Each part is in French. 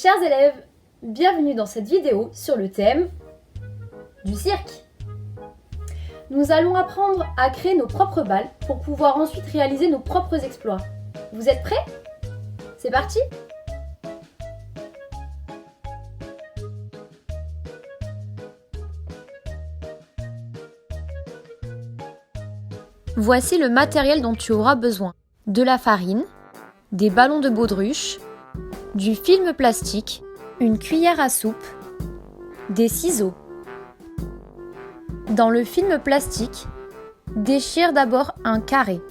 chers élèves, bienvenue dans cette vidéo sur le thème du cirque. Nous allons apprendre à créer nos propres balles pour pouvoir ensuite réaliser nos propres exploits. Vous êtes prêts? C'est parti! Voici le matériel dont tu auras besoin. De la farine, des ballons de baudruche, du film plastique, une cuillère à soupe, des ciseaux. Dans le film plastique, déchire d'abord un carré.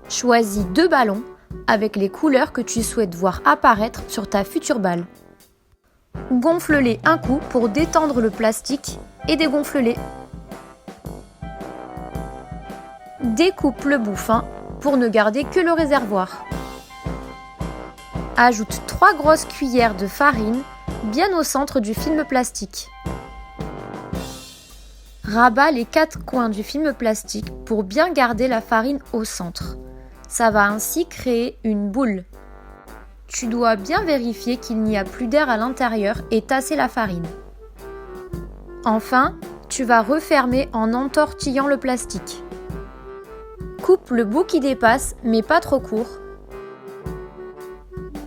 Choisis 2 ballons avec les couleurs que tu souhaites voir apparaître sur ta future balle. Gonfle-les un coup pour détendre le plastique et dégonfle-les. Découpe le bout fin pour ne garder que le réservoir. Ajoute 3 grosses cuillères de farine bien au centre du film plastique. Rabat les 4 coins du film plastique pour bien garder la farine au centre. Ça va ainsi créer une boule. Tu dois bien vérifier qu'il n'y a plus d'air à l'intérieur et tasser la farine. Enfin, tu vas refermer en entortillant le plastique. Coupe le bout qui dépasse, mais pas trop court.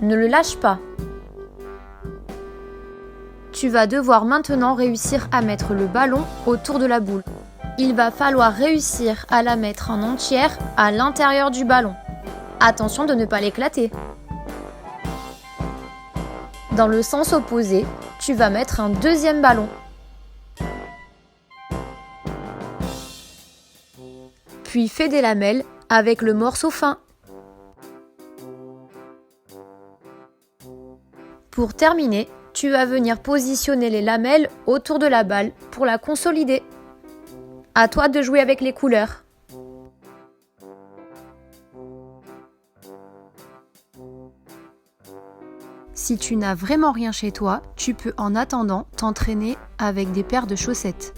Ne le lâche pas. Tu vas devoir maintenant réussir à mettre le ballon autour de la boule. Il va falloir réussir à la mettre en entière à l'intérieur du ballon. Attention de ne pas l'éclater. Dans le sens opposé, tu vas mettre un deuxième ballon. Puis fais des lamelles avec le morceau fin. Pour terminer, tu vas venir positionner les lamelles autour de la balle pour la consolider. À toi de jouer avec les couleurs. Si tu n'as vraiment rien chez toi, tu peux en attendant t'entraîner avec des paires de chaussettes.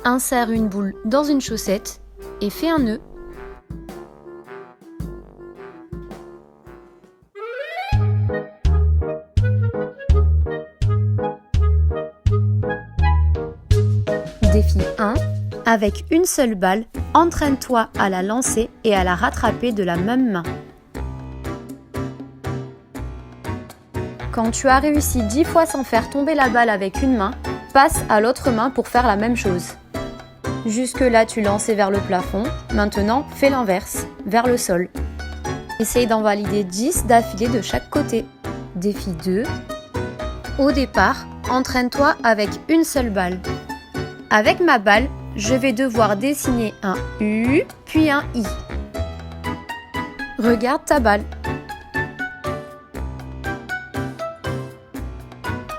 Insère une boule dans une chaussette et fais un nœud. Défi 1. Avec une seule balle, entraîne-toi à la lancer et à la rattraper de la même main. Quand tu as réussi 10 fois sans faire tomber la balle avec une main, passe à l'autre main pour faire la même chose. Jusque-là, tu lançais vers le plafond. Maintenant, fais l'inverse, vers le sol. Essaye d'en valider 10 d'affilée de chaque côté. Défi 2. Au départ, entraîne-toi avec une seule balle. Avec ma balle, je vais devoir dessiner un U, puis un I. Regarde ta balle.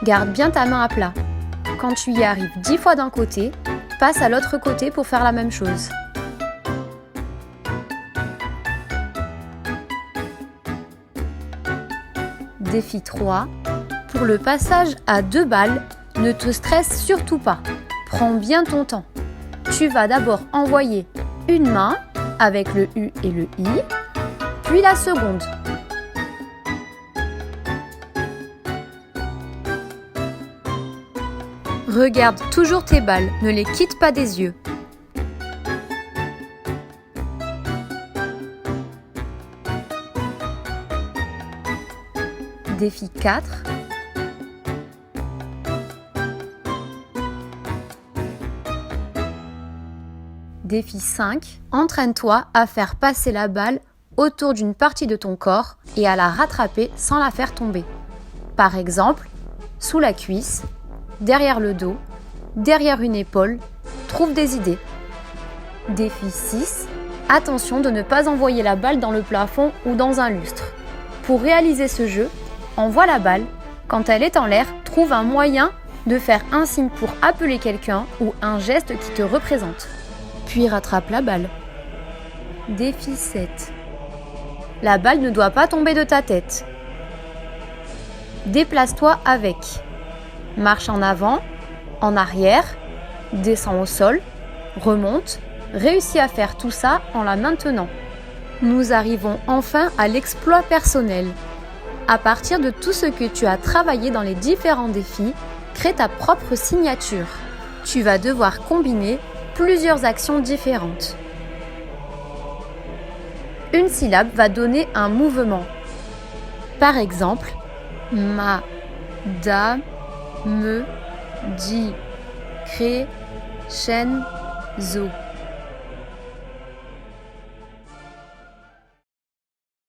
Garde bien ta main à plat. Quand tu y arrives 10 fois d'un côté, passe à l'autre côté pour faire la même chose. Défi 3. Pour le passage à 2 balles, ne te stresse surtout pas. Prends bien ton temps. Tu vas d'abord envoyer une main avec le U et le I, puis la seconde. Regarde toujours tes balles, ne les quitte pas des yeux. Défi 4. Défi 5. Entraîne-toi à faire passer la balle autour d'une partie de ton corps et à la rattraper sans la faire tomber. Par exemple, sous la cuisse, derrière le dos, derrière une épaule, trouve des idées. Défi 6. Attention de ne pas envoyer la balle dans le plafond ou dans un lustre. Pour réaliser ce jeu, envoie la balle. Quand elle est en l'air, trouve un moyen de faire un signe pour appeler quelqu'un ou un geste qui te représente. Puis rattrape la balle. Défi 7. La balle ne doit pas tomber de ta tête. Déplace-toi avec. Marche en avant, en arrière, descends au sol, remonte, réussis à faire tout ça en la maintenant. Nous arrivons enfin à l'exploit personnel. À partir de tout ce que tu as travaillé dans les différents défis, crée ta propre signature. Tu vas devoir combiner plusieurs actions différentes. Une syllabe va donner un mouvement. Par exemple, ma, da, me, di, cré, chen, zo.